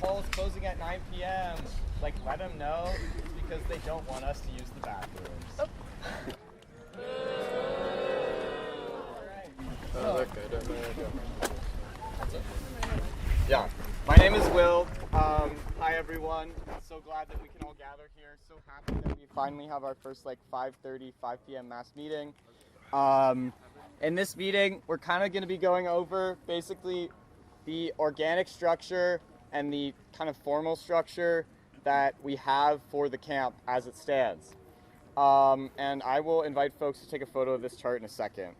hall is closing at 9 p.m. Like, let them know it's because they don't want us to use the bathrooms. Oh. Yeah, my name is Will. Hi everyone. So glad that we can all gather here. So happy that we finally have our first 5:30, 5 p.m. mass meeting. In this meeting, we're kind of going to be going over basically the organic structure and the kind of formal structure that we have for the camp as it stands. And I will invite folks to take a photo of this chart in a second.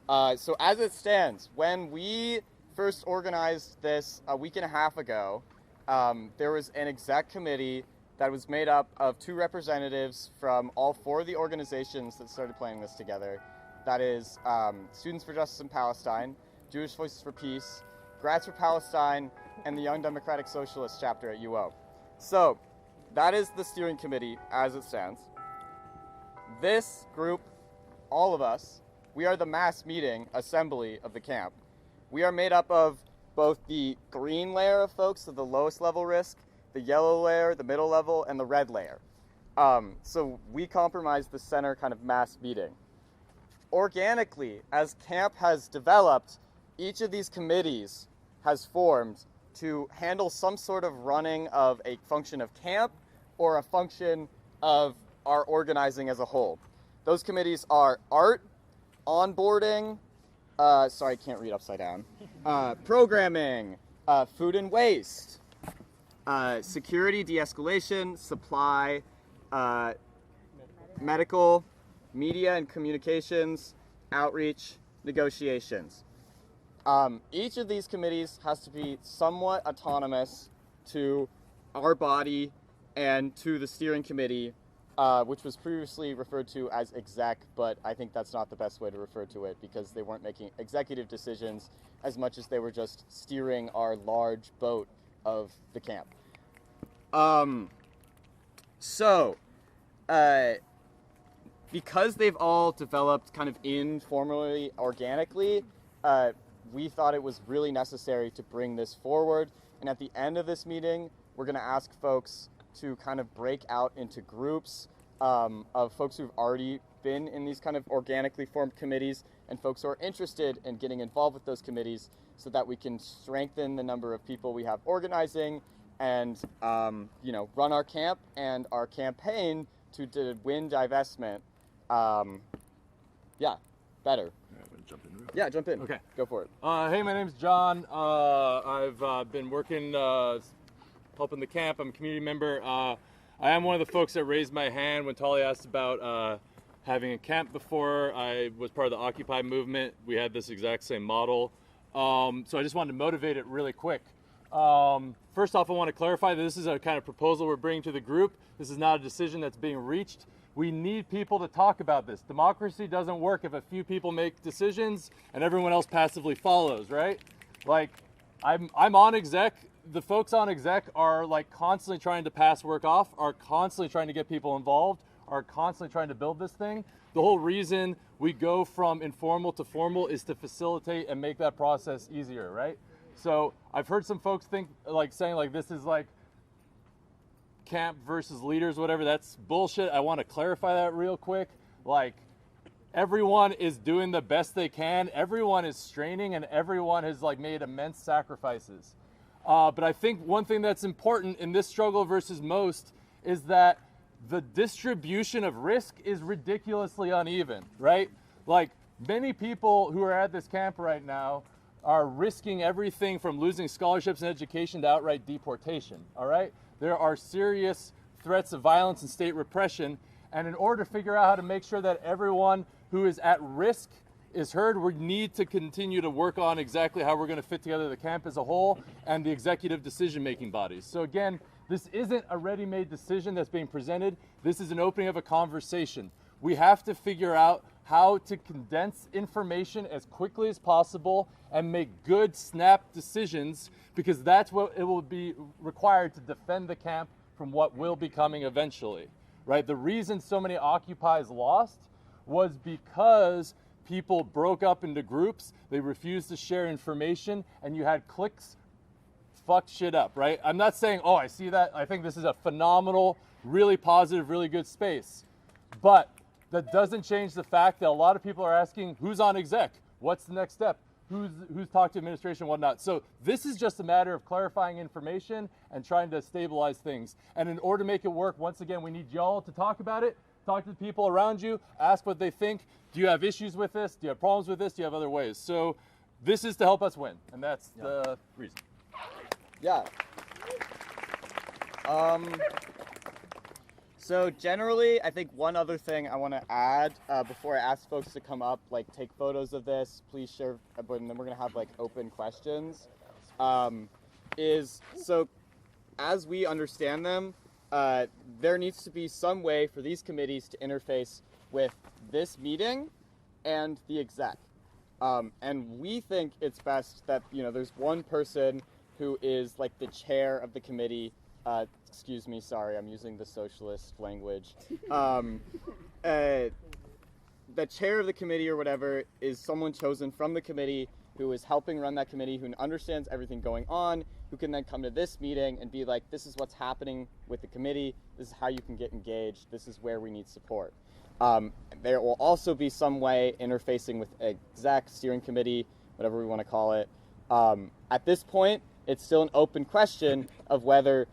So as it stands, when we first organized this a week and a half ago, there was an exec committee that was made up of 2 representatives from all 4 of the organizations that started putting this together. That is Students for Justice in Palestine, Jewish Voices for Peace, Grads for Palestine, and the Young Democratic Socialist chapter at UO. So that is the steering committee as it stands. This group, all of us, we are the mass meeting assembly of the camp. We are made up of both the green layer of folks, so the lowest level risk, the yellow layer, the middle level, and the red layer. So we comprise the center kind of mass meeting. Organically, as camp has developed, each of these committees has formed to handle some sort of running of a function of camp or a function of our organizing as a whole. Those committees are art, onboarding, sorry, I can't read upside down, programming, food and waste, security, de-escalation, supply, medical, media and communications, outreach, negotiations. Each of these committees has to be somewhat autonomous to our body and to the steering committee, which was previously referred to as exec, but I think that's not the best way to refer to it because they weren't making executive decisions as much as they were just steering our large boat of the camp. Because they've all developed kind of informally, organically, we thought it was really necessary to bring this forward. And at the end of this meeting, we're going to ask folks to kind of break out into groups of folks who've already been in these kind of organically formed committees and folks who are interested in getting involved with those committees so that we can strengthen the number of people we have organizing and run our camp and our campaign to win divestment. Better. Jump in. Yeah, jump in. Okay. Go for it. Hey, my name's John. I've been working, helping the camp. I'm a community member. I am one of the folks that raised my hand when Tali asked about having a camp before. I was part of the Occupy movement. We had this exact same model. So I just wanted to motivate it really quick. First off, I want to clarify that this is a kind of proposal we're bringing to the group. This is not a decision that's being reached. We need people to talk about this. Democracy doesn't work if a few people make decisions and everyone else passively follows, right? Like, I'm on exec. The folks on exec are constantly trying to pass work off, are constantly trying to get people involved, are constantly trying to build this thing. The whole reason we go from informal to formal is to facilitate and make that process easier, right? So I've heard some folks think saying this is camp versus leaders, whatever. That's bullshit. I want to clarify that real quick. Everyone is doing the best they can. Everyone is straining and everyone has made immense sacrifices. But I think one thing that's important in this struggle versus most is that the distribution of risk is ridiculously uneven, right? Many people who are at this camp right now are risking everything from losing scholarships and education to outright deportation, all right? There are serious threats of violence and state repression, and in order to figure out how to make sure that everyone who is at risk is heard, we need to continue to work on exactly how we're going to fit together the camp as a whole and the executive decision-making bodies. So again, this isn't a ready-made decision that's being presented. This is an opening of a conversation. We have to figure out how to condense information as quickly as possible and make good snap decisions, because that's what it will be required to defend the camp from what will be coming eventually, right? The reason so many Occupies lost was because people broke up into groups, they refused to share information, and you had cliques fucked shit up, right? I'm not saying, oh, I see that. I think this is a phenomenal, really positive, really good space. But that doesn't change the fact that a lot of people are asking, who's on exec? What's the next step? Who's talked to administration and whatnot. So this is just a matter of clarifying information and trying to stabilize things. And in order to make it work, once again, we need y'all to talk about it, talk to the people around you, ask what they think. Do you have issues with this? Do you have problems with this? Do you have other ways? So this is to help us win, and that's the reason. Yeah. So generally, I think one other thing I want to add before I ask folks to come up, like take photos of this, please share, and then we're gonna have like open questions. Is so, as we understand them, there needs to be some way for these committees to interface with this meeting and the exec. And we think it's best that, there's one person who is like the chair of the committee. Excuse me, sorry, I'm using the socialist language. The chair of the committee or whatever is someone chosen from the committee who is helping run that committee, who understands everything going on, who can then come to this meeting and be like, this is what's happening with the committee, this is how you can get engaged, this is where we need support. There will also be some way interfacing with exec, steering committee, whatever we want to call it. At this point, it's still an open question of whether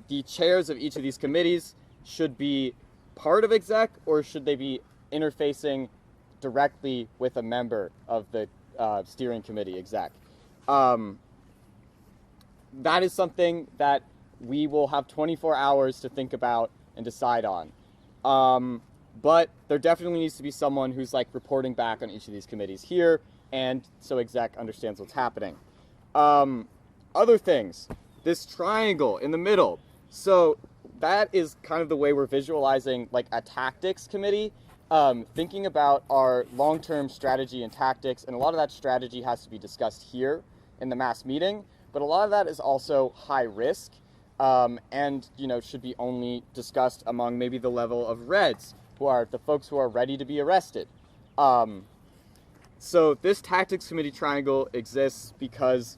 the chairs of each of these committees should be part of exec or should they be interfacing directly with a member of the steering committee exec. That is something that we will have 24 hours to think about and decide on. But there definitely needs to be someone who's like reporting back on each of these committees here, and so exec understands what's happening. Other things, this triangle in the middle. So that is kind of the way we're visualizing like a tactics committee, thinking about our long-term strategy and tactics, and a lot of that strategy has to be discussed here in the mass meeting, but a lot of that is also high risk, and should be only discussed among maybe the level of Reds, who are the folks who are ready to be arrested. So this tactics committee triangle exists because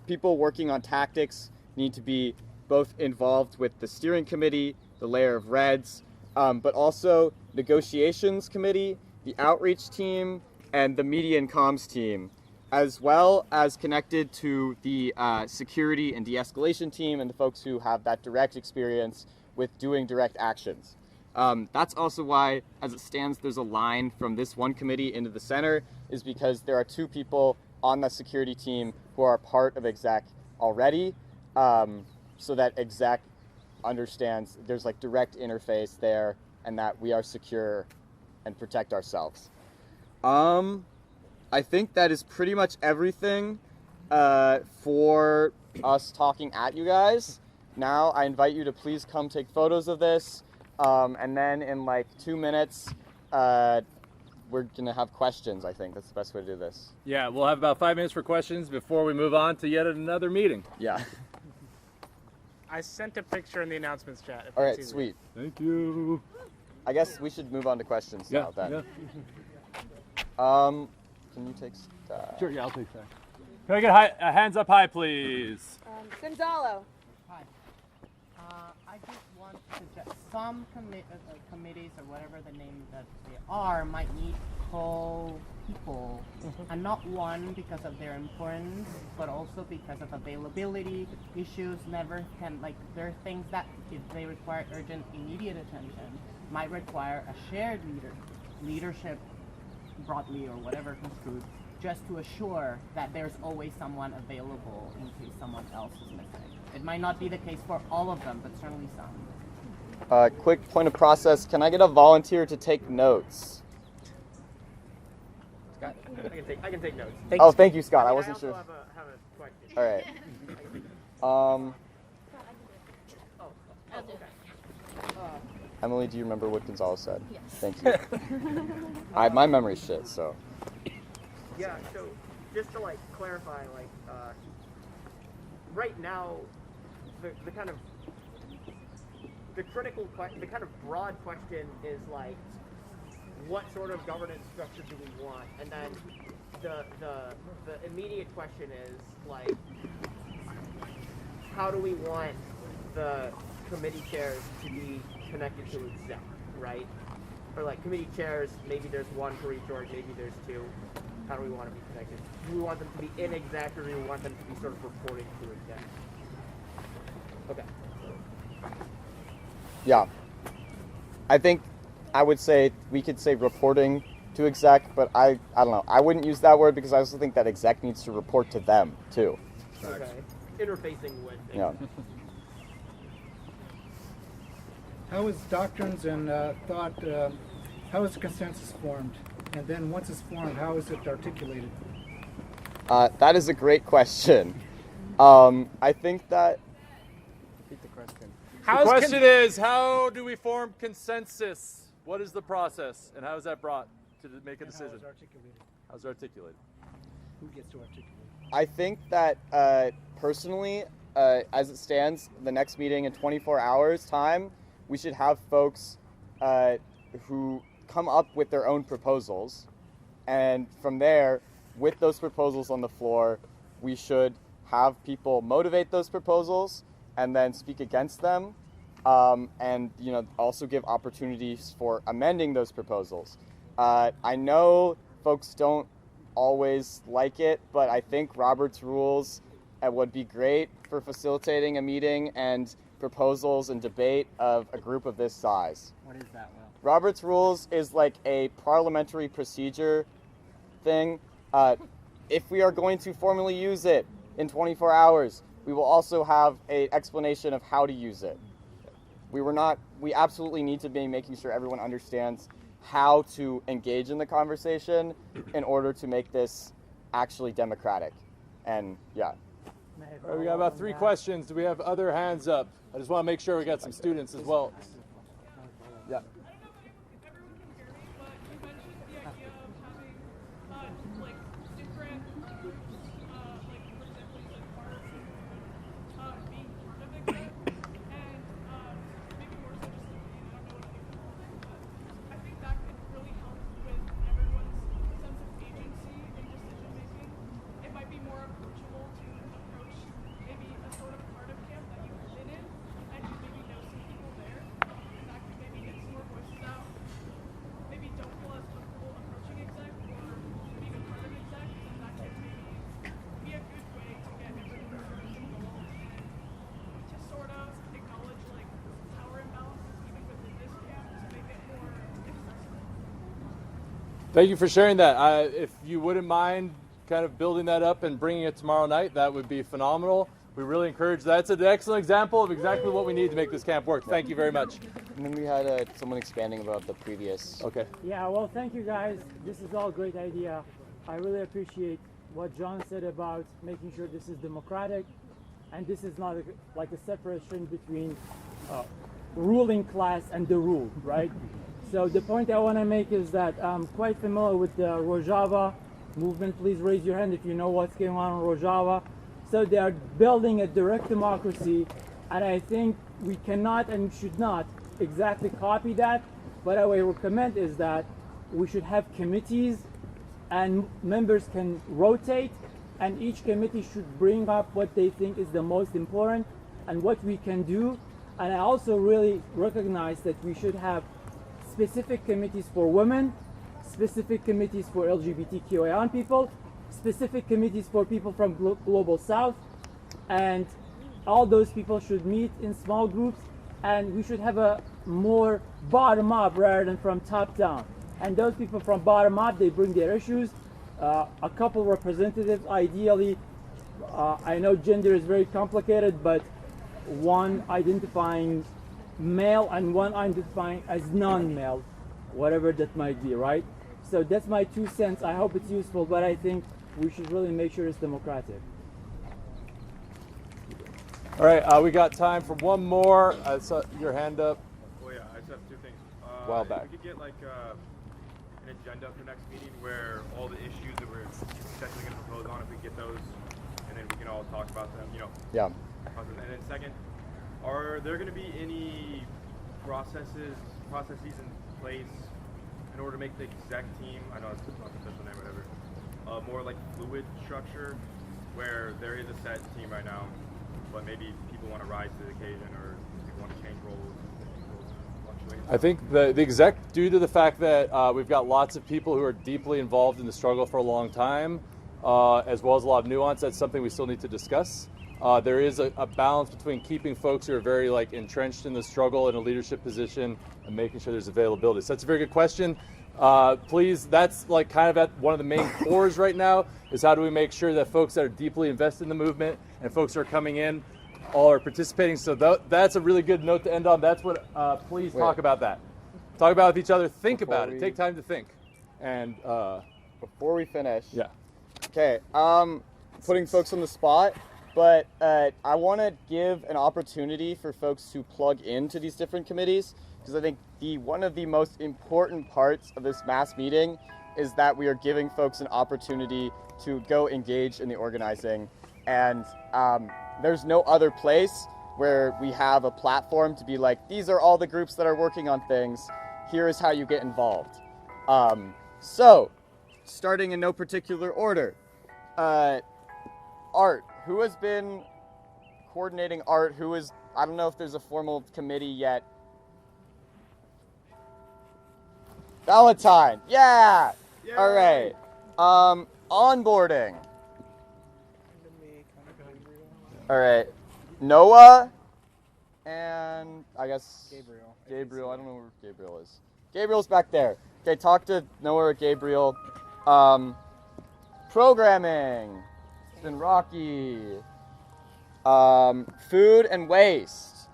people working on tactics need to be both involved with the steering committee, the layer of Reds, but also negotiations committee, the outreach team, and the media and comms team, as well as connected to the security and de-escalation team and the folks who have that direct experience with doing direct actions. That's also why, as it stands, there's a line from this one committee into the center, is because there are two people on the security team who are part of exec already, so that exec understands there's like direct interface there and that we are secure and protect ourselves. I think that is pretty much everything for us talking at you guys. Now I invite you to please come take photos of this, and then in like 2 minutes we're gonna have questions. I think that's the best way to do this. Yeah, we'll have about 5 minutes for questions before we move on to yet another meeting. Yeah. I sent a picture in the announcements chat. All right, sweet. Thank you. I guess we should move on to questions now then. Yeah. Can you take Sure, yeah, I'll take that. Can I get hands up high, please? Gonzalo. Hi. I just want to suggest some committees or whatever the name that they are might need co-people, and not one because of their importance, but also because of availability issues. Never can, like, there are things that if they require urgent, immediate attention, might require a shared leadership, broadly or whatever construed, just to assure that there's always someone available in case someone else is missing. It might not be the case for all of them, but certainly some. Quick point of process, can I get a volunteer to take notes? Scott, I can take notes. Thank you, Scott. I wasn't sure. I also have a question. All right. Emily, do you remember what Gonzalo said? Yes. Thank you. My memory's shit, so. Yeah, so just to like clarify, like right now, the kind of the kind of broad question is like, what sort of governance structure do we want? And then the immediate question is like, how do we want the committee chairs to be connected to exec, right? Or like committee chairs, maybe there's one for each org, maybe there's two. How do we want to be connected? Do we want them to be in exec, or do we want them to be sort of reporting to exec? Okay. Yeah. I think I would say we could say reporting to exec, but I don't know. I wouldn't use that word because I also think that exec needs to report to them too. Okay. Interfacing with. Yeah. How is doctrines and thought, how is consensus formed? And then once it's formed, how is it articulated? That is a great question. I think that. Repeat the question. The question is, how do we form consensus? What is the process, and how is that brought to make a decision? How is it articulated? How's it articulated? Who gets to articulate? I think that personally, as it stands, the next meeting in 24 hours time, we should have folks who come up with their own proposals, and from there, with those proposals on the floor, we should have people motivate those proposals and then speak against them, and also give opportunities for amending those proposals. I know folks don't always like it, but I think Robert's rules would be great for facilitating a meeting and proposals and debate of a group of this size. What is that, Will? Robert's rules is like a parliamentary procedure thing. If we are going to formally use it in 24 hours, we will also have an explanation of how to use it. We absolutely need to be making sure everyone understands how to engage in the conversation in order to make this actually democratic. And yeah. All right, we got about 3 questions. Do we have other hands up? I just want to make sure we got some students as well. Yeah. Thank you for sharing that. If you wouldn't mind kind of building that up and bringing it tomorrow night, that would be phenomenal. We really encourage that. It's an excellent example of exactly what we need to make this camp work. Thank you very much. And then we had someone expanding about the previous. Okay. Yeah, well, thank you guys. This is all a great idea. I really appreciate what John said about making sure this is democratic, and this is not like a separation between ruling class and the ruled, right? So the point I want to make is that I'm quite familiar with the Rojava movement. Please raise your hand if you know what's going on in Rojava. So they are building a direct democracy, and I think we cannot and should not exactly copy that. But what I recommend is that we should have committees, and members can rotate, and each committee should bring up what they think is the most important and what we can do. And I also really recognize that we should have specific committees for women, specific committees for LGBTQIA people, specific committees for people from Global South, and all those people should meet in small groups, and we should have a more bottom-up rather than from top-down. And those people from bottom-up, they bring their issues. A couple representatives, ideally, I know gender is very complicated, but one identifying male and one identifying as non-male, whatever that might be, right? So that's my 2 cents. I hope it's useful, but I think we should really make sure it's democratic. All right, we got time for one more. I saw your hand up. Oh yeah, I just have 2 things. A while back. We could get like an agenda for next meeting where all the issues that we're potentially going to propose on, if we get those, and then we can all talk about them, Yeah. And then second, are there going to be any processes in place in order to make the exec team, I know it's not the official name, whatever, more like fluid structure, where there is a set team right now, but maybe people want to rise to the occasion, or people want to change roles, fluctuate. I think the exec, due to the fact that we've got lots of people who are deeply involved in the struggle for a long time, as well as a lot of nuance, that's something we still need to discuss. There is a balance between keeping folks who are very like entrenched in the struggle in a leadership position and making sure there's availability. So that's a very good question. Please, that's like kind of at one of the main cores right now, is how do we make sure that folks that are deeply invested in the movement and folks who are coming in all are participating. So that's a really good note to end on. That's what, please talk about that. Talk about it with each other, think about it, take time to think. And before we finish, yeah. Okay, putting folks on the spot, but I want to give an opportunity for folks to plug into these different committees, because I think one of the most important parts of this mass meeting is that we are giving folks an opportunity to go engage in the organizing. And there's no other place where we have a platform to be like, these are all the groups that are working on things, here is how you get involved. So, starting in no particular order, art. Who has been coordinating art? I don't know if there's a formal committee yet. Valentine, yeah! Yay. All right. Onboarding. All right. Noah and I guess Gabriel. I don't know where Gabriel is. Gabriel's back there. Okay, talk to Noah or Gabriel. Programming. It's been rocky. Food and waste.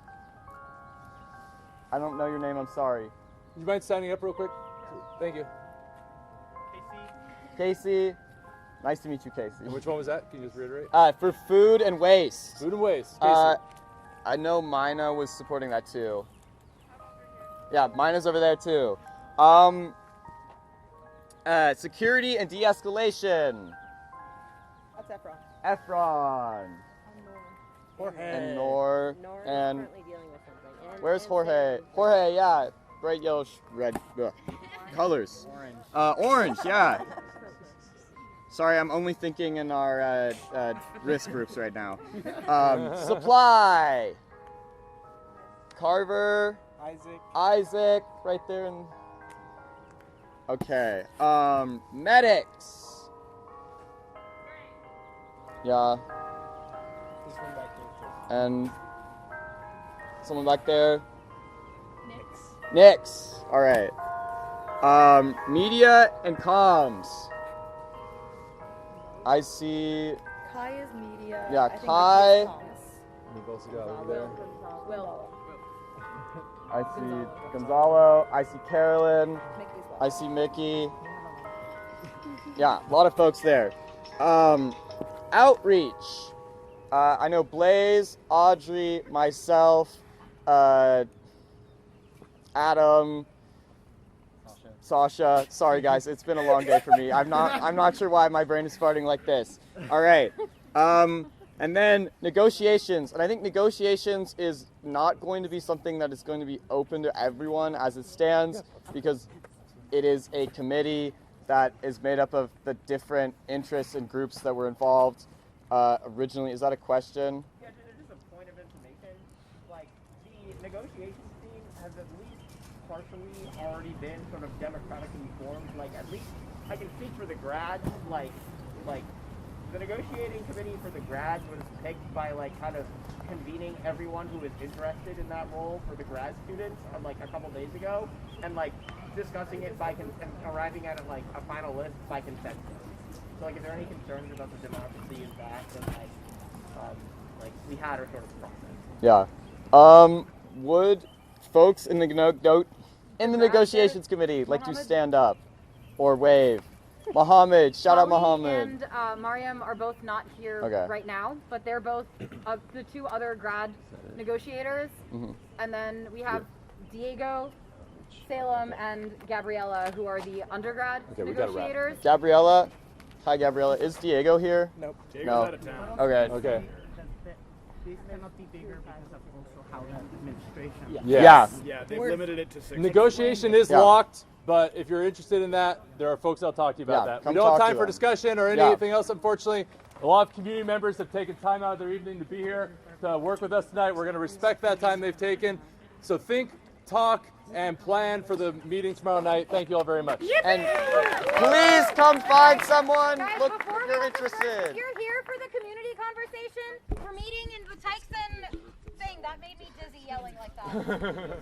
I don't know your name, I'm sorry. You mind signing up real quick? Thank you. Casey. Nice to meet you, Casey. And which one was that? Can you just reiterate? For food and waste. Food and waste. Casey. I know Mina was supporting that too. Yeah, Mina's over there too. Security and de-escalation. That's Efron. Efron. Jorge. And Nor. Nor is And currently dealing with something. And, where's and Jorge? Sam. Jorge, yeah. Bright yellow, red colors. Orange. Orange, yeah. Sorry, I'm only thinking in our risk groups right now. Supply. Carver. Isaac, right there. Okay. Medics. Yeah. And someone back there. Nix. All right. Media and comms. I see. Kai is media. Yeah, I think Kai. it's Thomas. We've also got over there. Will. I see Gonzalo. I see Carolyn. Mickey's I see Mickey. Yeah, a lot of folks there. Outreach. I know Blaze, Audrey, myself, Adam, Sasha. Sorry guys, it's been a long day for me. I'm not sure why my brain is farting like this. All right. And then negotiations. And I think negotiations is not going to be something that is going to be open to everyone as it stands, because it is a committee that is made up of the different interests and groups that were involved. Originally, is that a question? Yeah, just a point of information. Like, the negotiations team has at least partially already been sort of democratically formed. Like, at least I can speak for the grads. Like the negotiating committee for the grads was picked by like kind of convening everyone who was interested in that role for the grad students like a couple days ago, and like discussing it and arriving at like a final list by consensus. So like, if there are any concerns about the democracy in that, then like we had our sort of process. Yeah. Would folks in the negotiations committee like to stand up or wave? Mohammed, shout out Mohammed. And Mariam are both not here right now, but they're both the two other grad negotiators. Mm-hmm. And then we have Diego, Salem, and Gabriella, who are the undergrad negotiators. Gabriella. Hi, Gabriella. Is Diego here? Nope. Diego's No. out of town. Okay. Okay. These cannot be bigger because of also how the administration. Yeah. Yeah, they've limited it to 6. Negotiation is locked, but if you're interested in that, there are folks that'll talk to you about that. We come don't have talk time to for them. discussion or anything else, unfortunately. A lot of community members have taken time out of their evening to be here. to work with us tonight. We're going to respect that time they've taken. So think, talk, and plan for the meeting tomorrow night. Thank you all very much. And please come find someone. Guys, Look before if we you're have to go, interested. if you're here for the community conversation, we're meeting in the Tyson thing. That made me dizzy yelling like that.